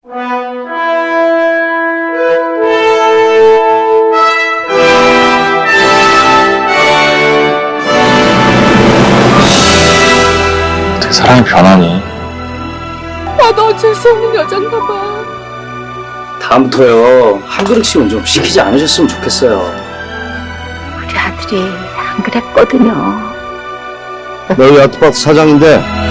어떻게 사람이 변하니? 나도 어쩔 수 없는 여잔가 봐. 다음부터요 한 그릇씩은 좀 시키지 않으셨으면 좋겠어요. 우리 아들이 안 그랬거든요. 너희 아트파트 사장인데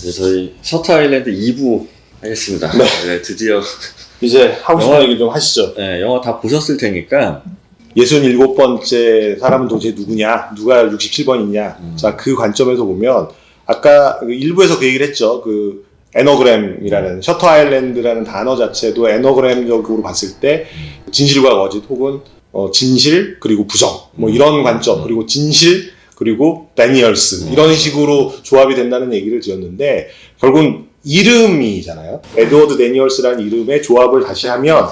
이제 저희 셔터 아일랜드 2부 하겠습니다. 네. 네, 드디어 이제 하고 싶은 얘기 좀 하시죠. 네, 영화 다 보셨을 테니까 67번째 사람은 도대체 누구냐? 누가 67번이냐? 자, 그 관점에서 보면 아까 일부에서 그 얘기를 했죠. 그 에너그램이라는 셔터 아일랜드라는 단어 자체도 에너그램적으로 봤을 때 진실과 거짓 혹은 진실 그리고 부정 뭐 이런 관점 그리고 진실 그리고 데니얼스 이런 식으로 조합이 된다는 얘기를 드렸는데 결국은 이름이잖아요. 에드워드 데니얼스라는 이름의 조합을 다시 하면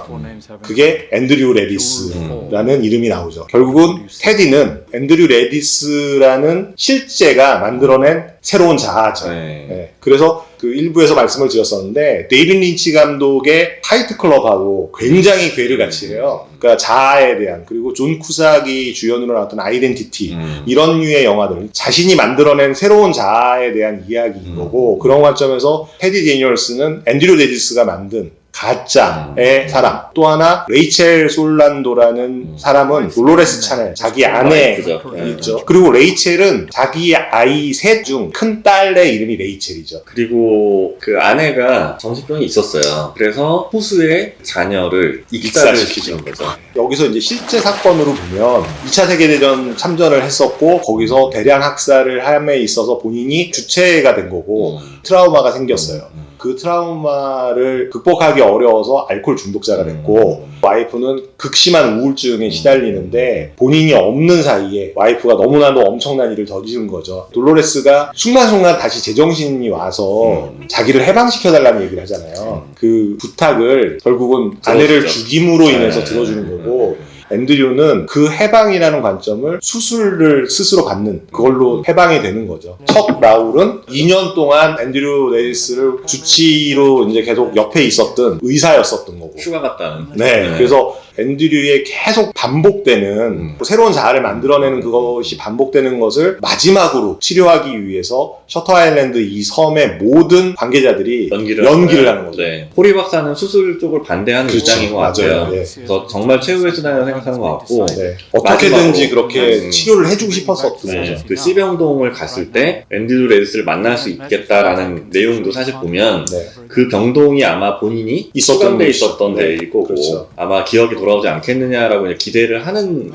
그게 앤드류 레디스라는 이름이 나오죠. 결국은 테디는 앤드류 레디스라는 실제가 만들어낸 새로운 자아죠. 네. 그래서 그 일부에서 말씀을 드렸었는데 데이빗 린치 감독의 파이트 클럽하고 굉장히 괴를 같이 해요. 그러니까 자아에 대한 그리고 존 쿠삭이 주연으로 나왔던 아이덴티티 이런 류의 영화들 자신이 만들어낸 새로운 자아에 대한 이야기인 거고 그런 관점에서 테디 데니얼스는 앤드류 레디스가 만든 가짜의 사람. 또 하나 레이첼 솔란도라는 사람은 돌로레스 차넬 자기 아내 있죠. 그리고 레이첼은 자기 아이 셋 중 큰 딸의 이름이 레이첼이죠. 그리고 그 아내가 정신병이 있었어요. 그래서 호수의 자녀를 익사시키는 거죠. 여기서 이제 실제 사건으로 보면 2차 세계대전 참전을 했었고 거기서 대량 학살을 함에 있어서 본인이 주체가 된 거고 트라우마가 생겼어요. 그 트라우마를 극복하기 어려워서 알코올 중독자가 됐고 와이프는 극심한 우울증에 시달리는데 본인이 없는 사이에 와이프가 너무나도 엄청난 일을 저지른 거죠. 돌로레스가 순간순간 다시 제정신이 와서 자기를 해방시켜달라는 얘기를 하잖아요. 그 부탁을 결국은 아내를 죽임으로 인해서 들어주는 거고 앤드류는 그 해방이라는 관점을 수술을 스스로 받는 그걸로 해방이 되는 거죠. 첫 라울은 2년 동안 앤드류 레이스를 주치의로 이제 계속 옆에 있었던 의사였었던 거고. 휴가 갔다는. 네. 그래서 앤드류의 계속 반복되는 새로운 자아를 만들어내는 그것이 반복되는 것을 마지막으로 치료하기 위해서 셔터 아일랜드 이 섬의 모든 관계자들이 연기를 하는 거죠. 네. 호리 박사는 수술 쪽을 반대하는 입장인 것 같아요. 맞아요. 네. 그래서 정말 최후의 수단이라고 생각하는 것 같고 네. 어떻게든지 그렇게 치료를 해주고 싶었었던 거죠. 그 C병동을 갔을 때 앤드류 레디스를 만날 수 있겠다라는 내용도 사실 보면 그 병동이 아마 본인이 수감돼 있었던 데일 거고 그렇죠. 아마 기억이 돌아오지 않겠느냐라고 기대를 하는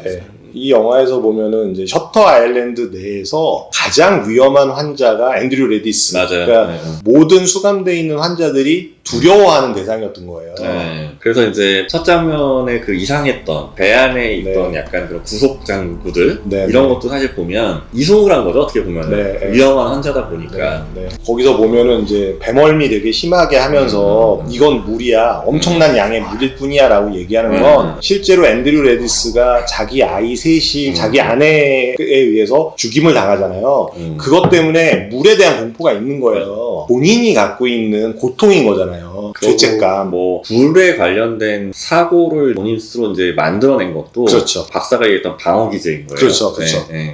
이 영화에서 보면은 이제 셔터 아일랜드 내에서 가장 위험한 환자가 앤드류 레디스. 맞아요. 그러니까 모든 수감되어 있는 환자들이 두려워하는 대상이었던 거예요. 네. 그래서 이제 첫 장면에 그 이상했던 배 안에 있던 약간 그런 구속 장구들 이런 것도 사실 보면 이송을 한 거죠. 어떻게 보면 위험한 환자다 보니까 거기서 보면은 이제 배멀미 되게 심하게 하면서 이건 물이야 엄청난 양의 물일 뿐이야 라고 얘기하는 건 실제로 앤드류 레디스가 자기 아이 셋이 자기 아내에 의해서 죽임을 당하잖아요. 그것 때문에 물에 대한 공포가 있는 거예요. 본인이 갖고 있는 고통인 거잖아요. 죄책감. 뭐 불에 관련된 사고를 본인 스스로 이제 만들어낸 것도 그렇죠. 박사가 얘기했던 방어 기제인 거예요. 그렇죠.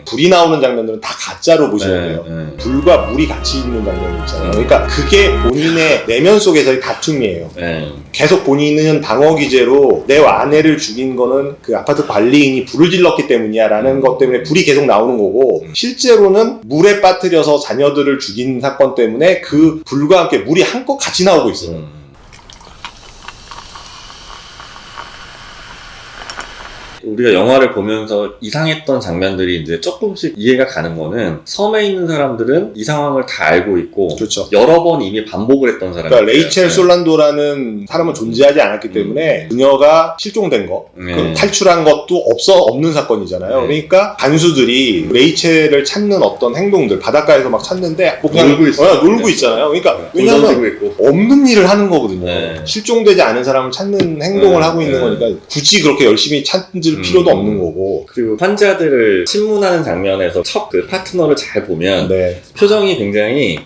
불이 나오는 장면들은 다 가짜로 보셔야 돼요. 불과 물이 같이 있는 장면이 있잖아요. 그러니까 그게 본인의 내면 속에서의 다툼이에요. 계속 본인은 방어 기제로 내 아내를 죽인 거는 그 아파트 관리인이 불을 질렀기 때문이야 라는 것 때문에 불이 계속 나오는 거고 실제로는 물에 빠뜨려서 자녀들을 죽인 사건 때문에 그 불과 함께 물이 한껏 같이 나오고 있어요. 우리가 영화를 보면서 이상했던 장면들이 이제 조금씩 이해가 가는 거는 섬에 있는 사람들은 이 상황을 다 알고 있고 그렇죠. 여러 번 이미 반복을 했던 사람들. 그러니까 레이첼 솔란도라는 사람은 존재하지 않았기 때문에 그녀가 실종된 거, 탈출한 것도 없는 사건이잖아요. 그러니까 간수들이 레이첼을 찾는 어떤 행동들, 바닷가에서 막 찾는데 뭐 그냥 놀고 있잖아요. 그러니까 왜냐하면 없는 일을 하는 거거든요. 실종되지 않은 사람을 찾는 행동을 하고 있는 거니까 굳이 그렇게 열심히 찾을 필요도 없는 거고. 그리고 환자들을 신문하는 장면에서 첫 그 파트너를 잘 보면 표정이 굉장히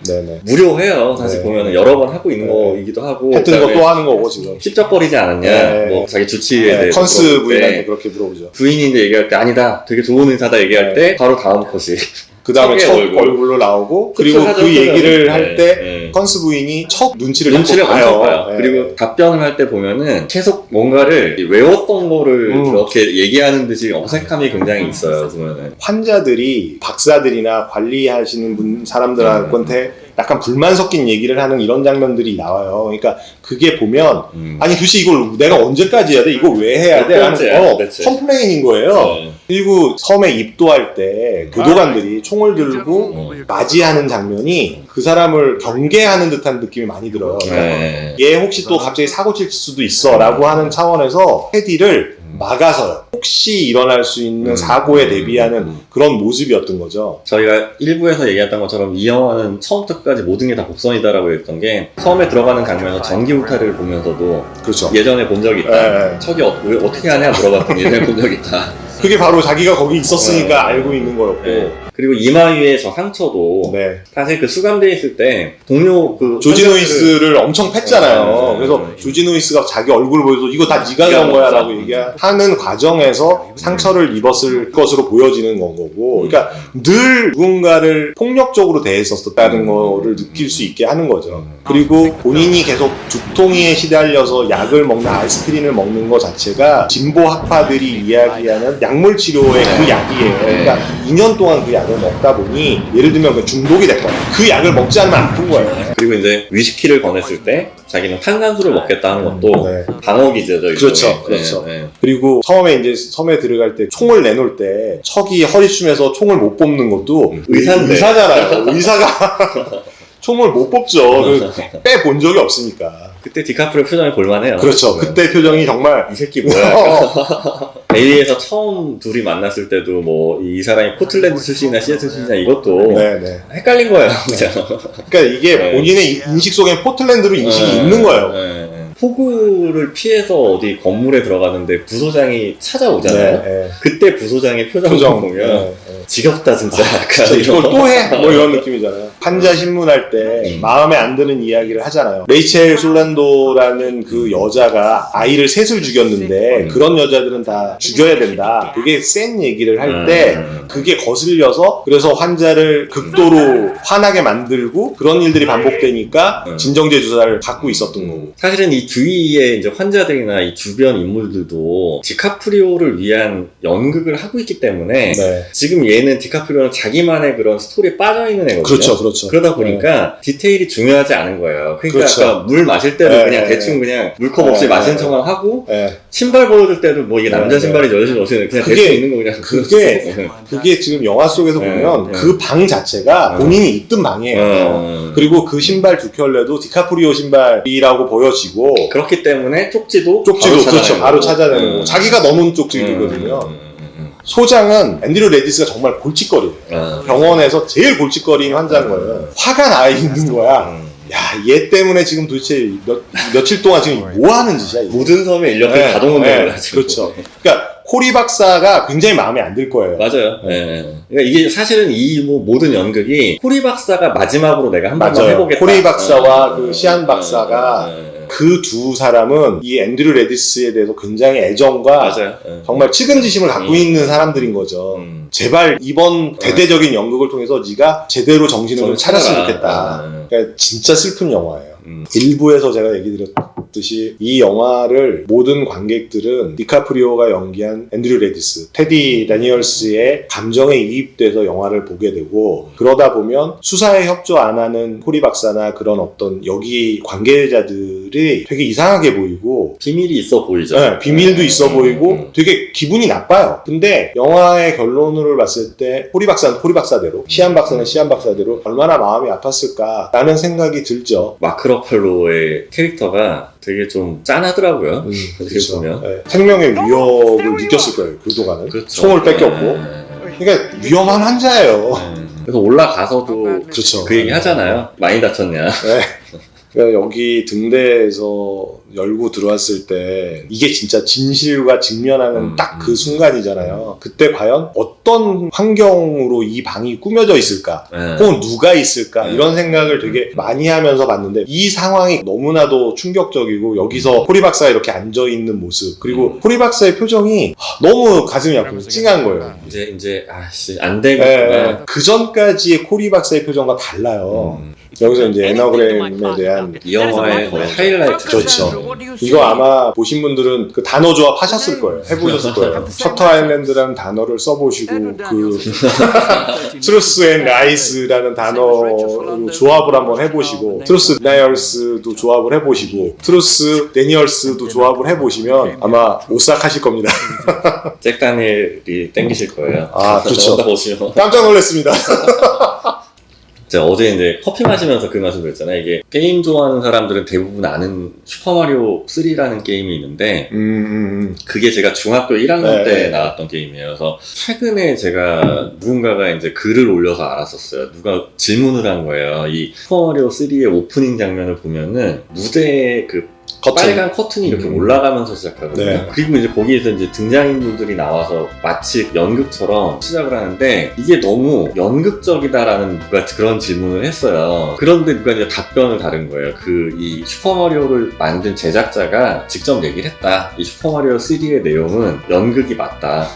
무료해요. 사실 보면 여러 번 하고 있는 거이기도 하고 했던 거 또 하는 거고 지금 찝쩍거리지 않았냐 뭐 자기 주치의에 대해서 컨스 부인한테 그렇게 물어보죠. 부인이 이제 얘기할 때 아니다 되게 좋은 의사다 얘기할 때 바로 다음 컷이 그 다음에 첫 얼굴로 나오고 그리고 그 얘기를 할 때 컨스 부인이 첫 눈치를 봐요. 그리고 답변을 할 때 보면은 계속 뭔가를 외웠던 거를 그렇게 얘기하는 듯이 어색함이 굉장히 있어요. 보면은 환자들이 박사들이나 관리하시는 사람들한테 약간 불만 섞인 얘기를 하는 이런 장면들이 나와요. 그러니까 그게 보면 아니 도대체 이걸 내가 언제까지 해야 돼? 이걸 왜 해야 돼? 라는 컴플레인인 거예요. 그리고 섬에 입도할 때 교도관들이 총을 들고 맞이하는 장면이 그 사람을 경계하는 듯한 느낌이 많이 들어요. 얘 혹시 또 갑자기 사고 칠 수도 있어 라고 하는 차원에서 테디를 막아서요. 혹시 일어날 수 있는 사고에 대비하는 그런 모습이었던 거죠. 저희가 일부에서 얘기했던 것처럼 이 영화는 처음부터 끝까지 모든 게 다 복선이다라고 했던 게 처음에 들어가는 장면에서 전기 울타리를 보면서도 그렇죠. 예전에 본 적이 있다. 척이 어떻게 하냐 물어봤더니 예전에 본 적이 있다. 그게 바로 자기가 거기 있었으니까 알고 있는 거였고. 그리고 이마 위에 저 상처도 사실 그 수감돼 있을 때 동료 그 조지 노이스를 엄청 팼잖아요. 그래서 조지 노이스가 자기 얼굴을 보여서 이거 다 네가 한 거야 라고 얘기하는 과정에서 상처를 입었을 것으로 보여지는 건 거고, 그러니까 늘 누군가를 폭력적으로 대했었다는 거를 느낄 수 있게 하는 거죠. 그리고 본인이 계속 두통에 시달려서 약을 먹는 아스피린을 먹는 것 자체가 진보 학파들이 이야기하는 약물 치료의 그 약이에요. 그러니까 2년 동안 그 약을 먹다 보니 예를 들면 그 중독이 됐거나 그 약을 먹지 않으면 아픈 거예요. 그리고 이제 위스키를 권했을 때 자기는 탄산수를 먹겠다 하는 것도 방어 기제죠. 그렇죠. 그리고 처음에 이제 섬에 들어갈 때 총을 내놓을 때 척이 허리춤에서 총을 못 뽑는 것도 의사잖아요. 의사가 총을 못 뽑죠. 빼본 적이 없으니까. 그때 디카프리오 표정이 볼만해요. 그렇죠. 그때 표정이 정말 이 새끼 뭐야. 베이에서 처음 둘이 만났을 때도 뭐 이 사람이 포틀랜드 출신이나 시애틀 출신이나 이것도 헷갈린 거예요. 그러니까 이게 본인의 인식 속에 포틀랜드로 인식이 있는 거예요. 폭우를 피해서 어디 건물에 들어가는데 부소장이 찾아오잖아요. 그때 부소장의 표정을 보면 지겹다 진짜. 약간 진짜 이걸 또 해? 뭐 이런 느낌이잖아요. 환자 신문할 때 마음에 안 드는 이야기를 하잖아요. 레이첼 솔란도라는 그 여자가 아이를 셋을 죽였는데 그런 여자들은 다 죽여야 된다. 되게 센 얘기를 할 때 그게 거슬려서 그래서 환자를 극도로 화나게 만들고 그런 일들이 반복되니까 진정제 주사를 갖고 있었던 거고. 사실은 이 주위에 이제 환자들이나 이 주변 인물들도 디카프리오를 위한 연극을 하고 있기 때문에 지금 얘는 디카프리오는 자기만의 그런 스토리에 빠져있는 애거든요. 그렇죠. 그러다 보니까 디테일이 중요하지 않은 거예요. 그러니까 아까 물 마실 때도 그냥 대충 그냥 물컵 없이 마신 척만 하고 신발 보여줄 때도 뭐 이게 남자 신발인지 여자 신발인지 그냥 대충 있는 거 그냥 그게 지금 영화 속에서 보면 그 방 자체가 본인이 입던 방이에요. 그리고 그 신발 두 켤레도 디카프리오 신발이라고 보여지고 그렇기 때문에 쪽지도 바로 찾아내는 거고 자기가 넣은 쪽지거든요. 소장은 앤드류 레디스가 정말 골칫거리예요. 병원에서 제일 골칫거리는 환자인 거예요. 화가 나 있는 거야. 야, 얘 때문에 지금 도대체 며칠 동안 지금 뭐 하는 짓이야? 모든 섬의 인력을 다 동원해요. 그렇죠. 그러니까 코리 박사가 굉장히 마음에 안 들 거예요. 맞아요. 그러니까 이게 사실은 이 뭐 모든 연극이 코리 박사가 마지막으로 내가 한 번만 해보겠다. 코리 박사와 그 시안 박사가 그 두 사람은 이 앤드류 레디스에 대해서 굉장히 애정과 정말 측은지심을 갖고 있는 사람들인 거죠. 제발 이번 대대적인 연극을 통해서 네가 제대로 정신을 좀 차렸으면 좋겠다. 그러니까 진짜 슬픈 영화예요. 일부에서 제가 얘기 드렸듯이 이 영화를 모든 관객들은 디카프리오가 연기한 앤드류 레디스, 테디 다니얼스의 감정에 이입돼서 영화를 보게 되고 그러다 보면 수사에 협조 안 하는 코리 박사나 그런 어떤 여기 관계자들 장면들이 되게 이상하게 보이고 비밀이 있어 보이죠. 네, 비밀도 있어 보이고 되게 기분이 나빠요. 근데 영화의 결론으로 봤을 때 호리 박사는 호리 박사대로, 시안 박사는 시안 박사대로 얼마나 마음이 아팠을까라는 생각이 들죠. 마크 러펠로의 캐릭터가 되게 좀 짠하더라고요. 어떻게 그렇죠. 보면. 네, 생명의 위협을 느꼈을 거예요. 그동안은. 그렇죠. 총을 뺏겼고. 네. 그러니까 위험한 환자예요. 그래서 올라가서도 그렇죠. 그 얘기 하잖아요. 많이 다쳤냐. 네. 그러니까 여기 등대에서 열고 들어왔을 때 이게 진짜 진실과 직면하는 딱 그 순간이잖아요. 그때 과연 어떤 환경으로 이 방이 꾸며져 있을까? 혹은 누가 있을까? 이런 생각을 되게 많이 하면서 봤는데 이 상황이 너무나도 충격적이고 여기서 호리 박사가 이렇게 앉아있는 모습 그리고 호리 박사의 표정이 너무 가슴이 아프고 찡한 거예요. 이제 아씨 안 되겠구나. 그 전까지의 호리 박사의 표정과 달라요. 여기서 이제 에너그램에 대한 이 영화의 거의 하이라이트. 그렇죠. 이거 아마 보신 분들은 그 단어 조합 하셨을 거예요. 해보셨을 거예요. 셔터 아일랜드라는 단어를 써보시고 그 트루스 앤 라이스라는 단어로 조합을 한번 해보시고 트루스 데니얼스도 조합을 해보시고 트루스 데니얼스도 조합을 해보시면 아마 오싹하실 겁니다. 잭 다니엘이 땡기실 거예요. 아 그렇죠. 보시면. 깜짝 놀랐습니다. 제가 어제 이제 커피 마시면서 그 말씀 드렸잖아요. 이게 게임 좋아하는 사람들은 대부분 아는 슈퍼마리오 3라는 게임이 있는데 그게 제가 중학교 1학년 때 나왔던 게임이에요. 그래서 최근에 제가 누군가가 이제 글을 올려서 알았었어요. 누가 질문을 한 거예요. 이 슈퍼마리오 3의 오프닝 장면을 보면은 무대에 그 빨간 커튼이 이렇게 올라가면서 시작하거든요. 네. 그리고 이제 거기에서 이제 등장인물들이 나와서 마치 연극처럼 시작을 하는데 이게 너무 연극적이다라는 누가 그런 질문을 했어요. 그런데 누가 이제 답변을 다른 거예요. 이 슈퍼마리오를 만든 제작자가 직접 얘기를 했다. 이 슈퍼마리오 3의 내용은 연극이 맞다.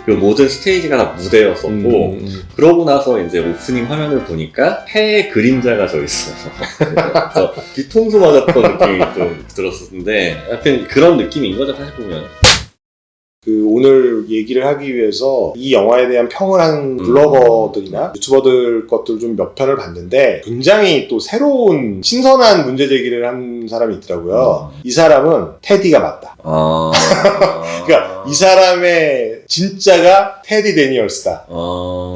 그리고 모든 스테이지가 다 무대였었고 그러고 나서 이제 오프닝 화면을 보니까 해의 그림자가 져 있어요. 그래서 뒤통수 맞았던 느낌이 좀 들었어요. 근데 하여튼 그런 느낌인 거죠 사실 보면. 그 오늘 얘기를 하기 위해서 이 영화에 대한 평을 한 블로거들이나 유튜버들 것들 좀 몇 편을 봤는데 굉장히 또 새로운 신선한 문제 제기를 한 사람이 있더라고요. 이 사람은 테디가 맞다. 그러니까 이 사람의 진짜가 테디 데니얼스다.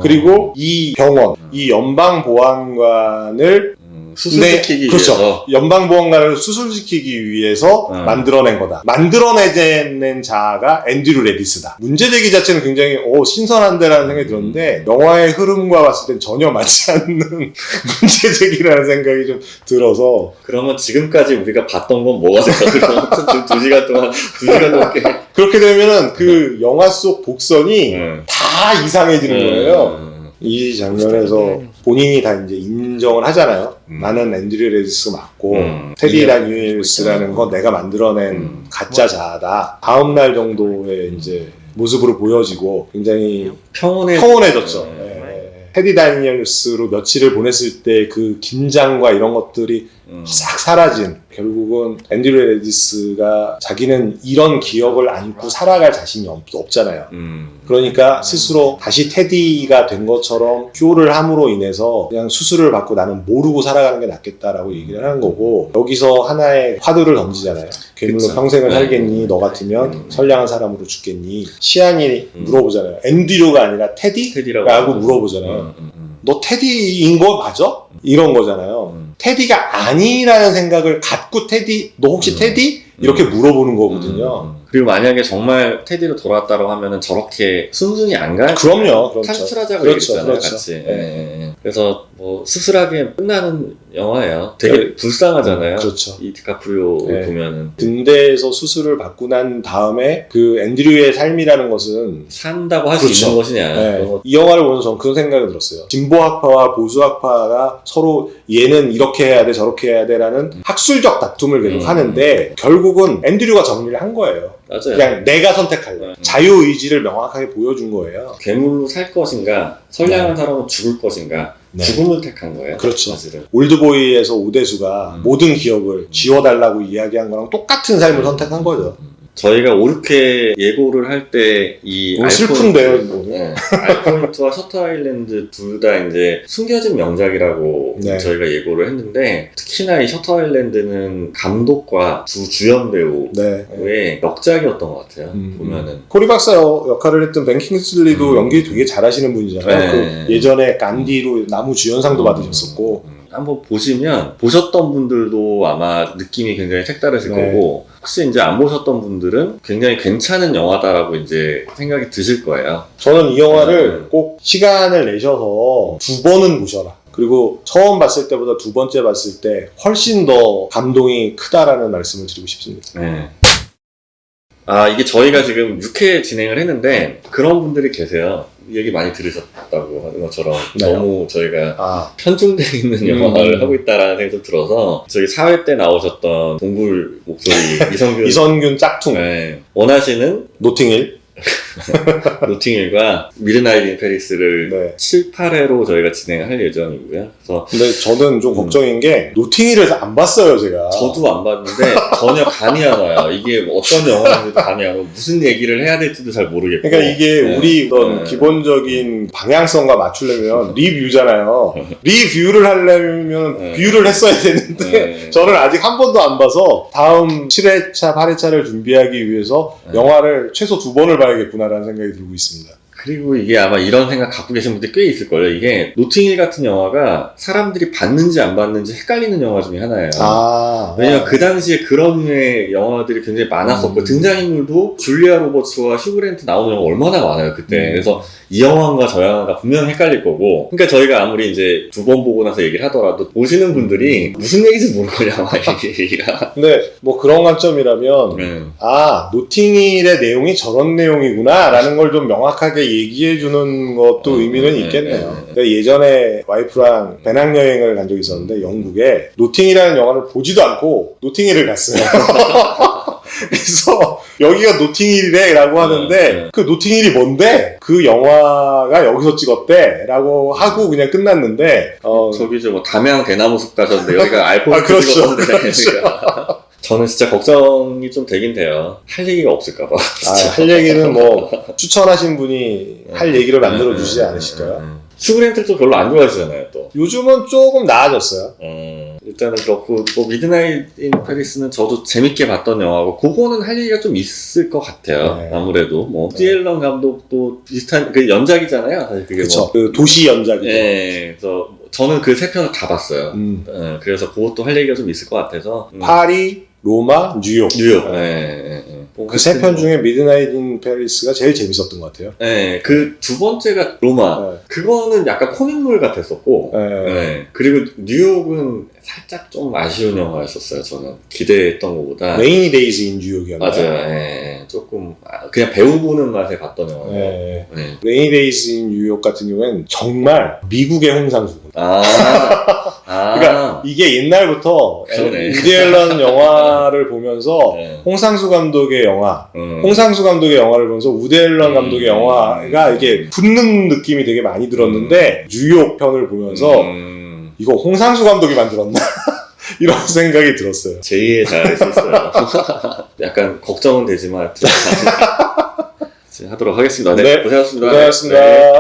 그리고 이 병원, 이 연방보안관을 수술시키기 그렇죠. 위해서. 연방보안관을 수술시키기 위해서 만들어낸 거다. 만들어내는 자아가 앤드류 레디스다. 문제제기 자체는 굉장히 신선한데라는 생각이 들었는데 영화의 흐름과 봤을 땐 전혀 맞지 않는 문제제기라는 생각이 좀 들어서 그러면 지금까지 우리가 봤던 건 뭐가 될까? 지금 2시간 동안 2시간 넘게 그렇게 되면은 그 영화 속 복선이 다 이상해지는 거예요. 이 장면에서 본인이 다 이제 인정을 하잖아요. 나는 앤드류 레디스가 맞고 테디 다니엘스라는 건 내가 만들어낸 가짜 자아다. 다음 날 정도의 이제 모습으로 보여지고 굉장히 평온해졌죠. 테디 다니엘스로 며칠을 보냈을 때 그 긴장과 이런 것들이 싹 사라진, 결국은 앤드류 레디스가 자기는 이런 기억을 안고 살아갈 자신이 없잖아요. 그러니까 스스로 다시 테디가 된 것처럼 쇼를 함으로 인해서 그냥 수술을 받고 나는 모르고 살아가는 게 낫겠다라고 얘기를 하는 거고, 여기서 하나의 화두를 던지잖아요. 괴물로 그쵸. 평생을 살겠니? 너 같으면 선량한 사람으로 죽겠니? 시안이 물어보잖아요. 앤드류가 아니라 테디라고 물어보잖아요. 너 테디인 거 맞아? 이런 거잖아요. 테디가 아니라는 생각을 갖고 너 혹시 테디? 이렇게 물어보는 거거든요. 그리고 만약에 정말 테디로 돌아왔다고 하면은 저렇게 순순히 안 가요? 그럼요. 그렇죠. 탈출하자고 그렇죠. 얘기했잖아요, 그렇죠. 같이. 네. 그래서 뭐 씁쓸하게 끝나는 영화예요. 되게 불쌍하잖아요. 그렇죠. 이 디카프리오 보면은 등대에서 수술을 받고 난 다음에 그 앤드류의 삶이라는 것은 산다고 할 수 그렇죠. 있는 것이냐. 이 영화를 보면서 저는 그런 생각이 들었어요. 진보학파와 보수학파가 서로 얘는 이렇게 해야 돼 저렇게 해야 돼라는 학술적 다툼을 계속 하는데 결국은 앤드류가 정리를 한 거예요. 맞아요. 그냥 내가 선택할래. 자유의지를 명확하게 보여준 거예요. 괴물로 살 것인가, 선량한 사람은 죽을 것인가, 죽음을 택한 거예요. 그렇죠. 사실은. 올드보이에서 오대수가 모든 기억을 지워달라고 이야기한 거랑 똑같은 삶을 선택한 거죠. 저희가 5, 6회 예고를 할 때 이 슬픈데요, 이거. 네, 알포인트와 셔터 아일랜드 둘 다 이제 숨겨진 명작이라고 네. 저희가 예고를 했는데 특히나 이 셔터 아일랜드는 감독과 두 주연 배우의 네. 역작이었던 것 같아요. 보면은 코리 박사 역할을 했던 벤 킹슬리도 연기 되게 잘하시는 분이잖아요. 네. 그 예전에 간디로 나무 주연상도 받으셨었고. 한번 보셨던 분들도 아마 느낌이 굉장히 색다르실 네. 거고 혹시 이제 안 보셨던 분들은 굉장히 괜찮은 영화다라고 이제 생각이 드실 거예요. 저는 이 영화를 꼭 시간을 내셔서 2번은 보셔라. 그리고 처음 봤을 때보다 2번째 봤을 때 훨씬 더 감동이 크다라는 말씀을 드리고 싶습니다. 네. 아, 이게 저희가 지금 6회 진행을 했는데 그런 분들이 계세요. 얘기 많이 들으셨다고 하는 것처럼 네. 너무 저희가 아, 편중되어 있는 영화를 하고 있다라는 생각이 좀 들어서 저희 4회 때 나오셨던 동굴 목소리 이선균 짝퉁, 네, 원하시는 노팅힐. 노팅힐과 미드나잇 인 페리스를 네. 7, 8회로 저희가 진행할 예정이고요. 그래서 근데 저는 좀 걱정인 게 노팅힐을 안 봤어요, 제가. 저도 안 봤는데 전혀 감이 안 와요. 이게 어떤 영화인지도 감이 안 오고 무슨 얘기를 해야 될지도 잘 모르겠고. 그러니까 이게 네. 우리 어떤 네. 기본적인 방향성과 맞추려면 리뷰잖아요. 리뷰를 하려면 네. 뷰를 했어야 되는데 네. 저는 아직 한 번도 안 봐서 다음 7회차, 8회차를 준비하기 위해서 네. 영화를 최소 2번을 봐야겠구나라는 생각이 들고 있습니다. 그리고 이게 아마 이런 생각 갖고 계신 분들이 꽤 있을 거예요. 이게 노팅힐 같은 영화가 사람들이 봤는지 안 봤는지 헷갈리는 영화 중에 하나예요. 왜냐면 그 당시에 그런 류의 영화들이 굉장히 많았었고 등장인물도 줄리아 로버츠와 휴그랜트 나오는 영화 얼마나 많아요 그때. 그래서 이 영화인가 저 영화인가 분명 헷갈릴 거고. 그러니까 저희가 아무리 이제 2번 보고 나서 얘기를 하더라도 보시는 분들이 무슨 얘기인지 모르거든요. 얘기가. 근데 뭐 그런 관점이라면 아, 노팅힐의 내용이 저런 내용이구나 라는 걸 좀 명확하게 얘기해주는 것도 의미는 있겠네요. 그러니까 예전에 와이프랑 배낭여행을 간 적이 있었는데 영국에 노팅힐이라는 영화를 보지도 않고 노팅힐을 갔어요. 그래서 여기가 노팅힐이래 라고 하는데 그 노팅힐이 뭔데? 그 영화가 여기서 찍었대 라고 하고 그냥 끝났는데 저기 뭐 담양 대나무 숲 가셨는데 여기가 알포인트 그렇죠. 찍었는데 그러니까. 저는 진짜 걱정이 좀 되긴 돼요. 할 얘기가 없을까봐. 할 얘기는 뭐 추천하신 분이 할 얘기를 만들어 주시지 않으실까요? 휴그랜트를 또 별로 안 좋아하시잖아요 또. 요즘은 조금 나아졌어요. 일단은 그렇고 뭐 미드나잇 인 페리스는 저도 재밌게 봤던 영화고 그거는 할 얘기가 좀 있을 것 같아요. 네. 아무래도 뭐 우디 앨런 감독도 비슷한 그 연작이잖아요. 사실 그게 그쵸. 뭐. 그 도시 연작이죠. 네, 그래서 저는 그 세 편을 다 봤어요. 그래서 그것도 할 얘기가 좀 있을 것 같아서. 파리, 로마, 뉴욕. 뉴욕. 그 세 편 중에 미드나잇 인 페리스가 제일 재밌었던 것 같아요. 네, 그 두 번째가 로마. 네. 그거는 약간 코믹물 같았었고. 네. 네. 그리고 뉴욕은 살짝 좀 아쉬운 영화였었어요. 저는 기대했던 것보다. 레이니 데이즈 인 뉴욕이었나요? 맞아요. 네, 조금 그냥 배우 보는 맛에 봤던 영화예요. 네. 네. 레이니 데이즈 인 뉴욕 같은 경우에는 정말 미국의 홍상수군. 그러니까 이게 옛날부터 그러네. 우디 앨런 영화를 보면서 네. 홍상수 감독의 영화, 홍상수 감독의 영화를 보면서 우디 앨런 감독의 영화가 이게 붙는 느낌이 되게 많이 들었는데 뉴욕 편을 보면서 이거 홍상수 감독이 만들었나? 이런 생각이 들었어요. 제2의 자아를 썼어요. 약간 걱정은 되지만 하도록 하겠습니다. 네, 고생하셨습니다. 고생하셨습니다. 네.